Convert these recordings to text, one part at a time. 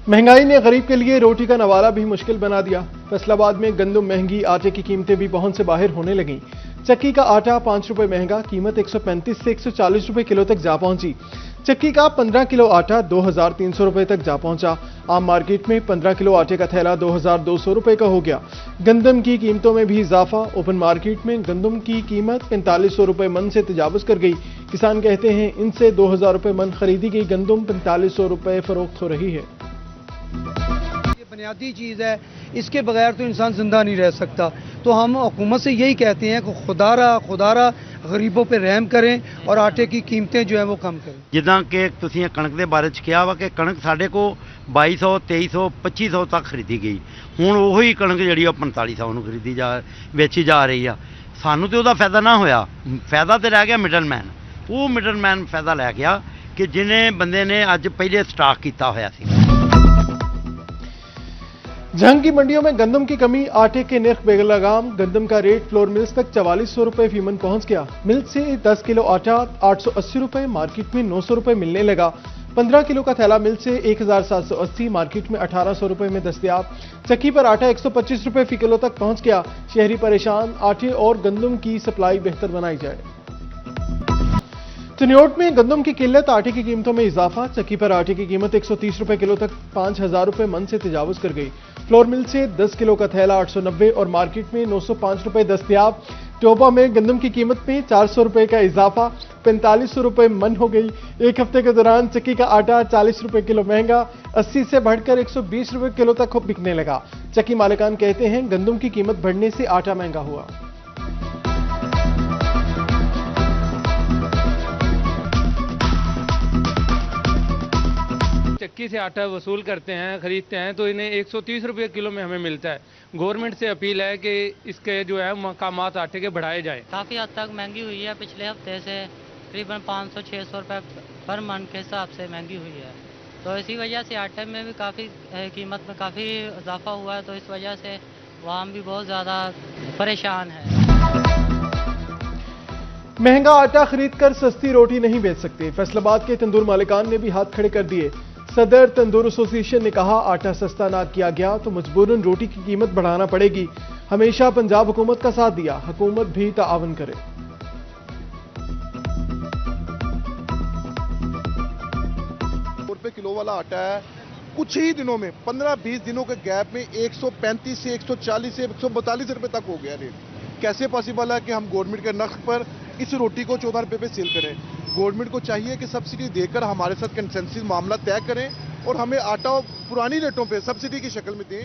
महंगाई ने गरीब के लिए रोटी का नवाला भी मुश्किल बना दिया। फैसलाबाद में गंदम महंगी, आटे की कीमतें भी पहुंच से बाहर होने लगीं। चक्की का आटा 5 रुपए महंगा, कीमत 135 से 140 रुपए किलो तक जा पहुंची। चक्की का 15 किलो आटा 2300 रुपए तक जा पहुंचा। आम मार्केट में 15 किलो आटे का थैला 2200 रुपए का हो गया। गंदम की कीमतों में भी इजाफा। ओपन मार्केट में गंदम की कीमत 4500 रुपए मन से तजावुज कर गई। किसान कहते हैं इनसे 2000 रुपए मन खरीदी गई गंदम 4500 रुपए फरोख्त हो रही है। ये बुनियादी चीज़ है, इसके बगैर तो इंसान जिंदा नहीं रह सकता। तो हम हुकूमत से यही कहते हैं कि खुदारा गरीबों पे रहम करें और आटे की कीमतें जो है वो कम करें। ਜਿੱਦਾਂ ਕਿ ਤੁਸੀਂ ਕਣਕ ਦੇ ਬਾਰੇ ਚ ਕਿਹਾ ਵਾ ਕਿ ਕਣਕ ਸਾਡੇ ਕੋ 2200 2300 2500 ਤੱਕ ਖਰੀਦੀ ਗਈ। ਹੁਣ ਉਹੀ ਕਣਕ ਜਿਹੜੀ ਆ 4500 ਨੂੰ ਵੇਚੀ ਜਾ ਰਹੀ ਆ। ਸਾਨੂੰ ਤੇ ਉਹਦਾ ਫਾਇਦਾ ਨਾ ਹੋਇਆ, ਫਾਇਦਾ ਤੇ ਰਹਿ ਗਿਆ ਮਿਡਲਮੈਨ। ਉਹ ਮਿਡਲਮੈਨ ਫਾਇਦਾ ਲੈ ਗਿਆ ਕਿ ਜਿਹਨੇ ਬੰਦੇ ਨੇ ਅੱਜ ਪਹਿਲੇ ਸਟਾਕ ਕੀਤਾ ਹੋਇਆ ਸੀ। जंग की मंडियों में गंदम की कमी, आटे के निर्ख बेलगाम। गंदम का रेट फ्लोर मिल्स तक 4400 रुपए फीमन पहुंच गया। मिल से 10 किलो आटा 880 रुपए, मार्केट में 900 रुपए मिलने लगा। 15 किलो का थैला मिल से 1780, मार्केट में 1800 रुपए में दस्तयाब। चक्की पर आटा 125 रुपए फी किलो तक पहुंच गया। शहरी परेशान, आटे और गंदम की सप्लाई बेहतर बनाई जाए। चिन्योट में गंदम की किल्लत, आटे की कीमतों में इजाफा। चक्की पर आटे की कीमत 130 रुपए किलो तक 5000 रुपए मन से तजावुज कर गई। फ्लोर मिल से 10 किलो का थैला 890 और मार्केट में 905 रुपए दस्तयाब। टोपा में गंदम की कीमत में 400 रुपए का इजाफा, 4500 रुपए मन हो गई। एक हफ्ते के दौरान चक्की का आटा 40 रुपए किलो महंगा, 80 से बढ़कर 120 रुपए किलो तक बिकने लगा। चक्की मालिकान कहते हैं गंदम की कीमत बढ़ने से आटा महंगा हुआ। चक्की से आटा वसूल करते हैं, खरीदते हैं तो इन्हें 130 रुपये किलो में हमें मिलता है। गवर्नमेंट से अपील है कि इसके जो है मकामात आटे के बढ़ाए जाए। काफ़ी हद तक महंगी हुई है, पिछले हफ्ते से तकरीबन 500-600 रुपये पर मन के हिसाब से महंगी हुई है। तो इसी वजह से आटे में भी काफ़ी कीमत में काफ़ी इजाफा हुआ है। तो इस वजह से आवाम भी बहुत ज़्यादा परेशान है। महंगा आटा खरीदकर सस्ती रोटी नहीं बेच सकते। फैसलाबाद के तंदूर मालिकान ने भी हाथ खड़े कर दिए। सदर तंदूर एसोसिएशन ने कहा आटा सस्ता ना किया गया तो मजबूरन रोटी की कीमत बढ़ाना पड़ेगी। हमेशा पंजाब हुकूमत का साथ दिया, हुकूमत भी ताआवन करे। रुपए किलो वाला आटा है, कुछ ही दिनों में 15-20 दिनों के गैप में 135 से 140 से 142 रुपए तक हो गया रेट। कैसे पॉसिबल है कि हम गवर्नमेंट के नर्ख पर इस रोटी को 14 रुपए पे सेल करें? गवर्नमेंट को चाहिए कि सब्सिडी देकर हमारे साथ कंसेंसस मामला तय करें और हमें आटा पुरानी रेटों पे सब्सिडी की शक्ल में दें।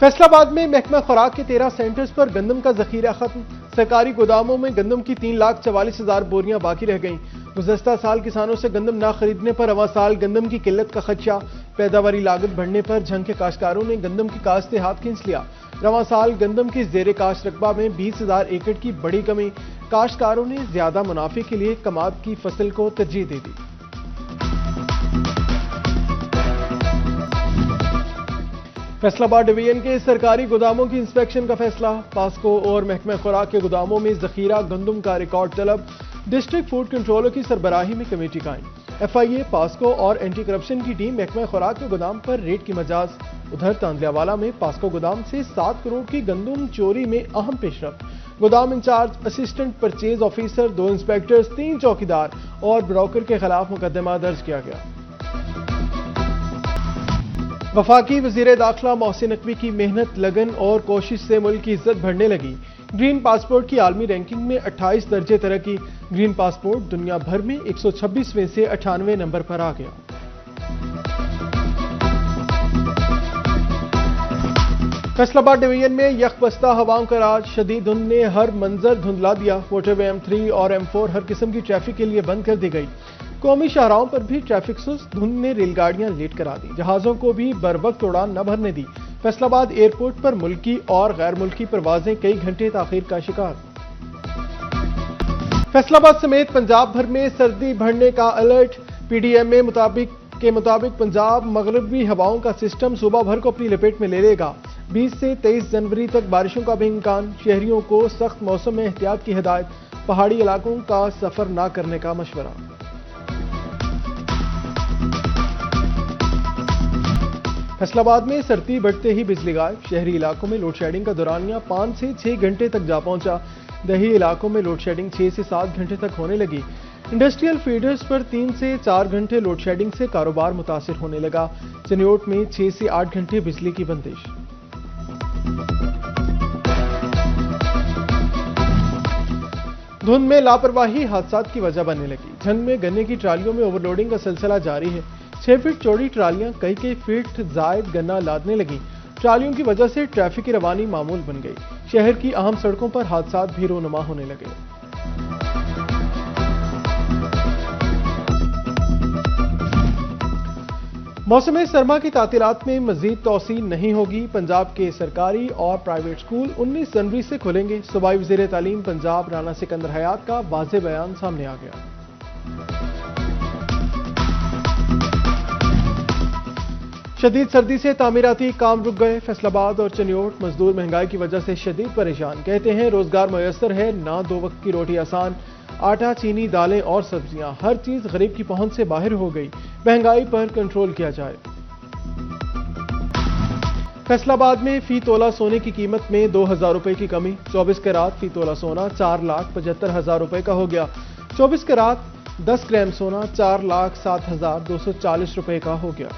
फैसलाबाद में महकमा खुराक के 13 सेंटर्स पर गंदम का जखीरा खत्म। सरकारी गोदामों में गंदम की 3,44,000 बोरियां बाकी रह गईं। गुज़श्ता साल किसानों से गंदम ना खरीदने पर अगले साल गंदम की किल्लत का खदशा। पैदावारी लागत बढ़ने पर झंग के काश्तकारों ने गंदम की काश्त से हाथ खींच लिया। रवां साल गंदम की ज़ेरे काश्त रकबा में 20,000 एकड़ की बड़ी कमी। काश्तकारों ने ज्यादा मुनाफे के लिए कमाद की फसल को तरजीह दे दी। फैसलाबाद डिवीजन के सरकारी गोदामों की इंस्पेक्शन का फैसला। पास्को और महकमा खुराक के गोदामों में जखीरा गंदम का रिकॉर्ड तलब। डिस्ट्रिक्ट फूड कंट्रोलर की सरबराही में कमेटी कायम। FIA, पास्को और एंटी करप्शन की टीम महकमा खुराक के गोदाम पर रेड की मजाज। उधर तांदलियावाला में पास्को गोदाम से 7 करोड़ की गंदम चोरी में अहम पेशरफ्त। गोदाम incharge, assistant purchase officer, 2 inspectors, 3 चौकीदार और ब्रोकर के खिलाफ मुकदमा दर्ज किया गया। वफाकी वजीर दाखिला मोहसिन नकवी की मेहनत, लगन और कोशिश से मुल्क की इज्जत बढ़ने लगी। ग्रीन पासपोर्ट की आलमी रैंकिंग में 28 दर्जे तरक्की। ग्रीन पासपोर्ट दुनिया भर में 126वें से 98 नंबर पर आ गया। फैसलाबाद डिवीजन में यकबस्ता हवाओं का राज। शदीद धुंध ने हर मंजर धुंधला दिया। मोटरवे M3 और M4 हर किस्म की ट्रैफिक के लिए बंद कर दी गई। कौमी शाहराहों पर भी ट्रैफिक सुस्त। धुंध ने रेलगाड़ियां लेट करा दी। जहाजों को भी बर वक्त उड़ान न भरने दी। फैसलाबाद एयरपोर्ट पर मुल्की और गैर मुल्की परवाजें कई घंटे ताखीर का शिकार। फैसलाबाद समेत पंजाब भर में सर्दी बढ़ने का अलर्ट। PDMA के मुताबिक पंजाब मगरबी हवाओं का सिस्टम सुबह भर को अपनी लपेट में ले लेगा। 20 से 23 जनवरी तक बारिशों का भी इम्कान। शहरियों को सख्त मौसम में एहतियात की हिदायत। पहाड़ी इलाकों का सफर न करने का मशवरा। फैसलाबाद में सर्दी बढ़ते ही बिजली गायब, शहरी इलाकों में लोड शेडिंग का दौरानिया 5 से 6 घंटे तक जा पहुंचा। दही इलाकों में लोड शेडिंग 6 से 7 घंटे तक होने लगी। इंडस्ट्रियल फीडर्स पर 3 से 4 घंटे लोड शेडिंग से कारोबार मुतासिर होने लगा। चनियोट में 6 से 8 घंटे बिजली की बंदिश। धुंध में लापरवाही हादसात की वजह बनने लगी। झंग में गन्ने की ट्रालियों में ओवरलोडिंग का सिलसिला जारी है। 6 फीट चौड़ी ट्रालियां कई फीट जायद गन्ना लादने लगी। ट्रालियों की वजह से ट्रैफिक की रवानी मामूल बन गई। शहर की अहम सड़कों पर हादसात भी रोनुमा होने लगे। मौसम सरमा की तातीलात में मजीद तौसी नहीं होगी। पंजाब के सरकारी और प्राइवेट स्कूल 19 जनवरी से खुलेंगे। सूबाई वज़ीर तालीम पंजाब राना सिकंदर हयात का वाज़ेह बयान सामने आ गया। शदीद सर्दी से तामीराती काम रुक गए। फैसलाबाद और चनियोट मजदूर महंगाई की वजह से शदीद परेशान। कहते हैं रोजगार मुयस्सर है ना, 2 वक्त की रोटी आसान। आटा, चीनी, दालें और सब्जियां हर चीज गरीब की पहुंच से बाहर हो गई। महंगाई पर कंट्रोल किया जाए। फैसलाबाद में फी तोला सोने की कीमत में 2000 रुपए की कमी। 24 कैरात फी तोला सोना 4,75,000 रुपए का हो गया। 24 कैरात 10 ग्राम सोना 4,07,240 रुपए का हो गया।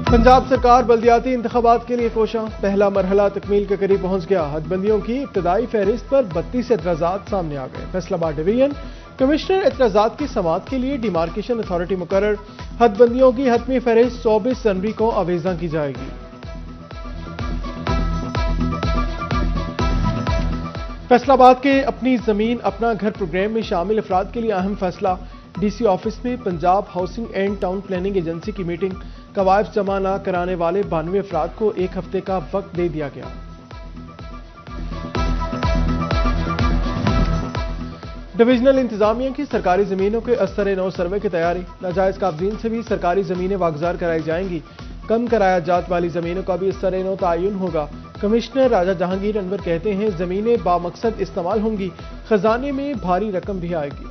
पंजाब सरकार बल्दियाती इंतखाबात के लिए कोशां। पहला मरहला तकमील के करीब पहुंच गया। हदबंदियों की इब्तदाई फहरिस्त पर 32 एतराजात सामने आ गए। फैसलाबाद डिवीजन कमिश्नर एतराजात की समाअत के लिए डिमार्केशन अथॉरिटी मुकर्रर। हदबंदियों की हतमी फहरिस्त 24 जनवरी को अवेजा की जाएगी। फैसलाबाद के अपनी जमीन अपना घर प्रोग्राम में शामिल अफराद के लिए अहम फैसला। डीसी ऑफिस में Punjab housing and town planning agency की मीटिंग। कवायद जमा न कराने वाले 92 अफराद को 1 हफ्ते का वक्त दे दिया गया। डिविजनल इंतजामिया की सरकारी जमीनों के अस्तर नौ सर्वे की तैयारी। नाजायज काबजीन से भी सरकारी जमीनें वागजार कराई जाएंगी। कम कराया जात वाली जमीनों का भी अस्तर नौ तयन होगा। कमिश्नर राजा जहांगीर अनवर कहते हैं जमीनें बामकसद इस्तेमाल होंगी, खजाने में भारी रकम भी आएगी।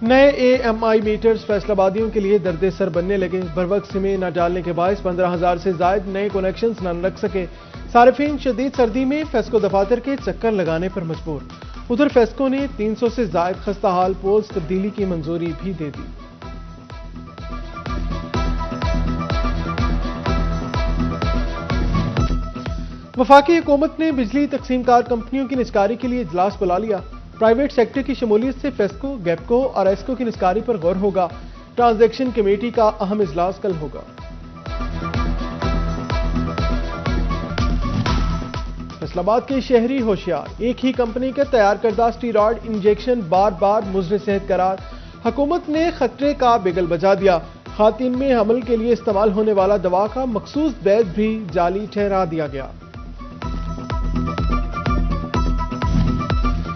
नए AMI मीटर्स फैसलाबादियों के लिए दर्द सर बनने लगे। बरवक्त सिमें न डालने के बायस 15,000 से जायद नए कनेक्शंस न रख सके। सारिफीन शदीद सर्दी में फेस्को दफातर के चक्कर लगाने पर मजबूर। उधर फेस्को ने 300 से जायद खस्ता हाल पोल्स तब्दीली की मंजूरी भी दे दी। वफाकी हुकूमत ने बिजली तकसीमकार कंपनियों की निस्कारी के लिए इजलास बुला लिया। प्राइवेट सेक्टर की शमूलियत से फेस्को, गैपको और एस्को की निस्कारी पर गौर होगा। ट्रांजैक्शन कमेटी का अहम इजलास कल होगा। फैसलाबाद के शहरी होशियार। एक ही कंपनी के तैयार करदा स्टीरॉयड इंजेक्शन बार बार मुज़र सेहत करार। हुकूमत ने खतरे का बिगल बजा दिया। खातिन में हमल के लिए इस्तेमाल होने वाला दवा का मखसूस बैच भी जाली ठहरा दिया गया।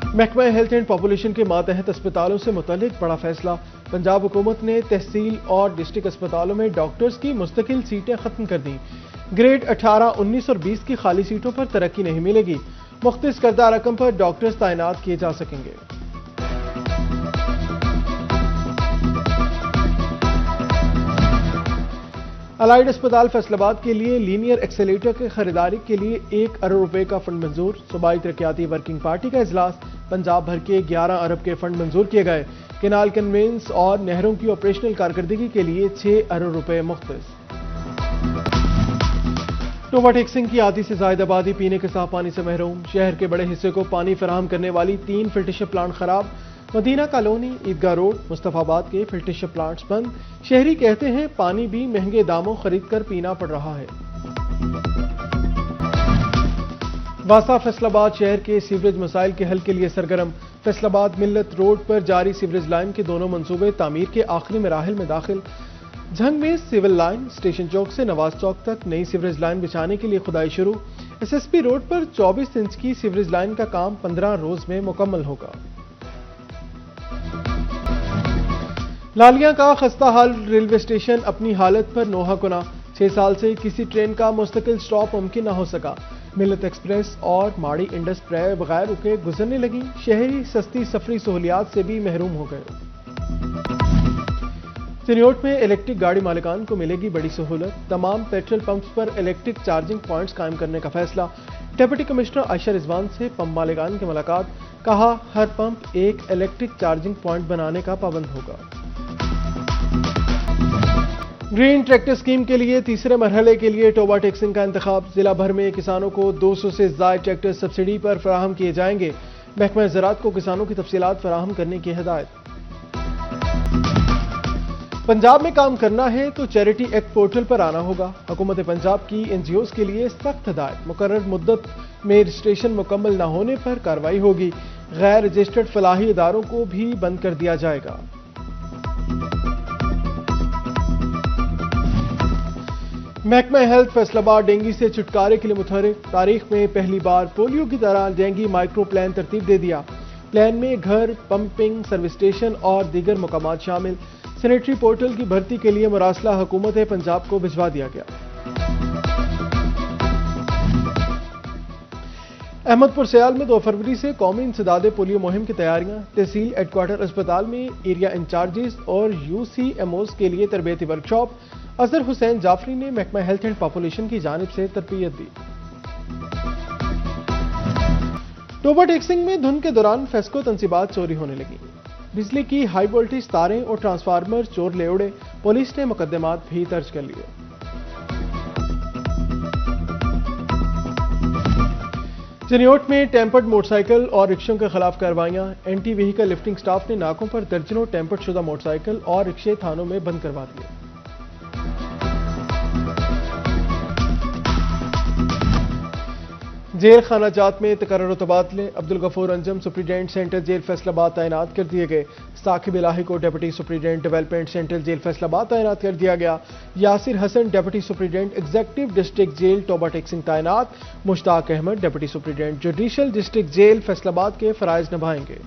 महकमा हेल्थ एंड पॉपुलेशन के मातहत अस्पतालों से मुतल्लिक बड़ा फैसला। पंजाब हुकूमत ने तहसील और डिस्ट्रिक्ट अस्पतालों में डॉक्टर्स की मुस्तकिल सीटें खत्म कर दी। ग्रेड 18, 19 और 20 की खाली सीटों पर तरक्की नहीं मिलेगी। मुख्तस करदा रकम पर डॉक्टर्स तैनात किए जा सकेंगे। अलाइड अस्पताल फैसलाबाद के लिए लीनियर एक्सेलेटर की खरीदारी के लिए 1 अरब रुपए का फंड मंजूर। सूबाई तरक्याती वर्किंग पार्टी का इजलास। पंजाब भर के 11 अरब के फंड मंजूर किए गए। केनाल कन्वेंस और नहरों की ऑपरेशनल कारकर्दगी के लिए 6 अरब रुपए मुख्तस। टोबा टेक्सिंग की आधी से ज्यादा आबादी पीने के साफ पानी से महरूम। शहर के बड़े हिस्से को पानी फराहम करने वाली 3 फिल्ट्रेशन प्लांट खराब। मदीना कॉलोनी, ईदगाह रोड, मुस्तफाबाद के फिल्ट्रेशन प्लांट्स बंद। शहरी कहते हैं पानी भी महंगे दामों खरीद कर पीना पड़ रहा है। वासा फैसलाबाद शहर के सीवरेज मसाइल के हल के लिए सरगर्म। फैसलाबाद मिल्लत रोड पर जारी सीवरेज लाइन के दोनों मंसूबे तामीर के आखिरी मराहिल में दाखिल। झंग में सिविल लाइन स्टेशन चौक से नवाज चौक तक नई सीवरेज लाइन बिछाने के लिए खुदाई शुरू। SSP रोड पर 24 इंच की सीवरेज लाइन का काम 15 रोज में मुकम्मल होगा। लालिया का खस्ता हाल रेलवे स्टेशन अपनी हालत पर नोहा कुना। 6 साल से किसी ट्रेन का मुस्तकिल स्टॉप मुमकिन न हो सका। ملت ایکسپریس اور ماڑی انڈس پرے بغیر رکے گزرنے لگیں، شہری سستی سفری سہولیات سے بھی محروم ہو گئے۔ چنیوٹ میں الیکٹرک گاڑی مالکان کو ملے گی بڑی سہولت، تمام پیٹرول پمپس پر الیکٹرک چارجنگ پوائنٹس قائم کرنے کا فیصلہ۔ ڈپٹی کمشنر عائشہ رضوان سے پمپ مالکان کی ملاقات، کہا ہر پمپ ایک الیکٹرک چارجنگ پوائنٹ بنانے کا پابند ہوگا۔ گرین ٹریکٹر اسکیم کے لیے تیسرے مرحلے کے لیے ٹوبا ٹیکسنگ کا انتخاب، ضلع بھر میں کسانوں کو 200 سے زائد ٹریکٹر سبسڈی پر فراہم کیے جائیں گے، محکمہ زراعت کو کسانوں کی تفصیلات فراہم کرنے کی ہدایت۔ پنجاب میں کام کرنا ہے تو چیریٹی ایکٹ پورٹل پر آنا ہوگا، حکومت پنجاب کی این جی اوز کے لیے سخت ہدایت، مقرر مدت میں رجسٹریشن مکمل نہ ہونے پر کارروائی ہوگی، غیر رجسٹرڈ فلاحی اداروں کو بھی بند کر دیا جائے گا۔ محکمہ ہیلتھ فیصل آباد ڈینگی سے چھٹکارے کے لیے متحرک، تاریخ میں پہلی بار پولیو کی طرح ڈینگی مائکرو پلان ترتیب دے دیا، پلان میں گھر، پمپنگ، سروس اسٹیشن اور دیگر مقامات شامل، سینیٹری پورٹل کی بھرتی کے لیے مراسلہ حکومت پنجاب کو بھجوا دیا گیا۔ احمد پور سیال میں 2 فروری سے قومی انسداد پولیو مہم کی تیاریاں، تحصیل ہیڈ کوارٹر اسپتال میں ایریا انچارجز اور یو سی ایم اوز کے لیے تربیتی ورکشاپ، اظہر حسین جعفری نے محکمہ ہیلتھ اینڈ پاپولیشن کی جانب سے تربیت دی۔ ٹوبا ٹیکسنگ میں دھن کے دوران فیسکو تنصیبات چوری ہونے لگیں، بجلی کی ہائی وولٹیج تاریں اور ٹرانسفارمر چور لے اڑے، پولیس نے مقدمات بھی درج کر لیے۔ چنیوٹ میں ٹیمپرڈ موٹر سائیکل اور رکشوں کے خلاف کارروائیاں، اینٹی وہیکل لفٹنگ سٹاف نے ناکوں پر درجنوں ٹیمپرڈ شدہ موٹر سائیکل اور رکشے تھانوں میں بند کروا دیے۔ جیل خانہ جات میں تقرر و تبادلے، Abdul Ghafoor Anjum superintendent central jail Faisalabad تعینات کر دیے گئے، ثاقب الہی کو deputy superintendent development central jail Faisalabad تعینات کر دیا گیا، Yasir Hassan deputy superintendent executive district jail Toba Tek Singh تعینات، Mushtaq Ahmad deputy superintendent judicial district jail Faisalabad کے فرائض نبھائیں گے۔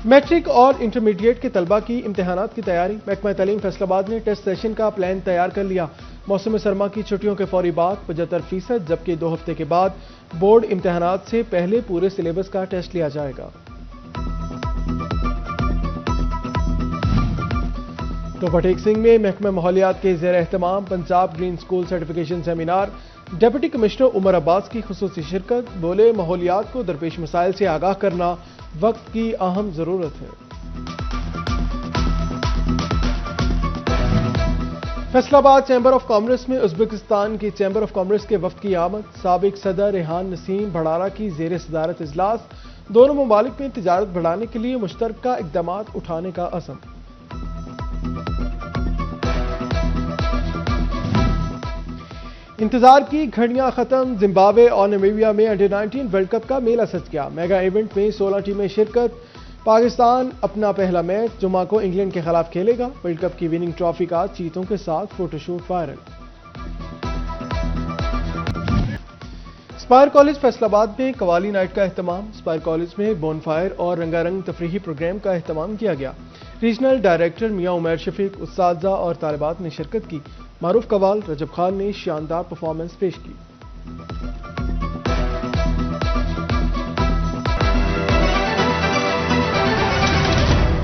میٹرک اور انٹرمیڈیٹ کے طلبہ کی امتحانات کی تیاری، محکمہ تعلیم فیصل آباد نے ٹیسٹ سیشن کا پلان تیار کر لیا، موسم سرما کی چھٹیوں کے فوری بعد 75%، جبکہ 2 ہفتے کے بعد بورڈ امتحانات سے پہلے پورے سلیبس کا ٹیسٹ لیا جائے گا۔ ٹوبا ٹیکسنگ میں محکمہ ماحولیات کے زیر اہتمام Punjab green school certification seminar, deputy commissioner Umar Abbas کی خصوصی شرکت، بولے ماحولیات کو درپیش مسائل سے آگاہ کرنا وقت کی اہم ضرورت ہے۔ فیصل آباد چیمبر آف کامرس میں ازبکستان کی چیمبر آف کامرس کے وفد کی آمد، سابق صدر ریحان نسیم بھڑارہ کی زیر صدارت اجلاس، دونوں ممالک میں تجارت بڑھانے کے لیے مشترکہ اقدامات اٹھانے کا عزم۔ انتظار کی گھڑیاں ختم، زمبابوے اور نمیبیا میں انڈر 19 ورلڈ کپ کا میلہ سج گیا، میگا ایونٹ میں 16 ٹیمیں شرکت، پاکستان اپنا پہلا میچ جمعہ کو انگلینڈ کے خلاف کھیلے گا، ورلڈ کپ کی وننگ ٹرافی کا چیتوں کے ساتھ photo shoot viral. Aspire college Faisalabad میں قوالی نائٹ کا اہتمام، اسپائر کالج میں بون فائر اور رنگا رنگ تفریحی پروگرام کا اہتمام کیا گیا، ریجنل ڈائریکٹر میاں عمیر شفیق، اساتذہ اور طالبات نے شرکت کی، معروف قوال رجب خان نے شاندار پرفارمنس پیش کی۔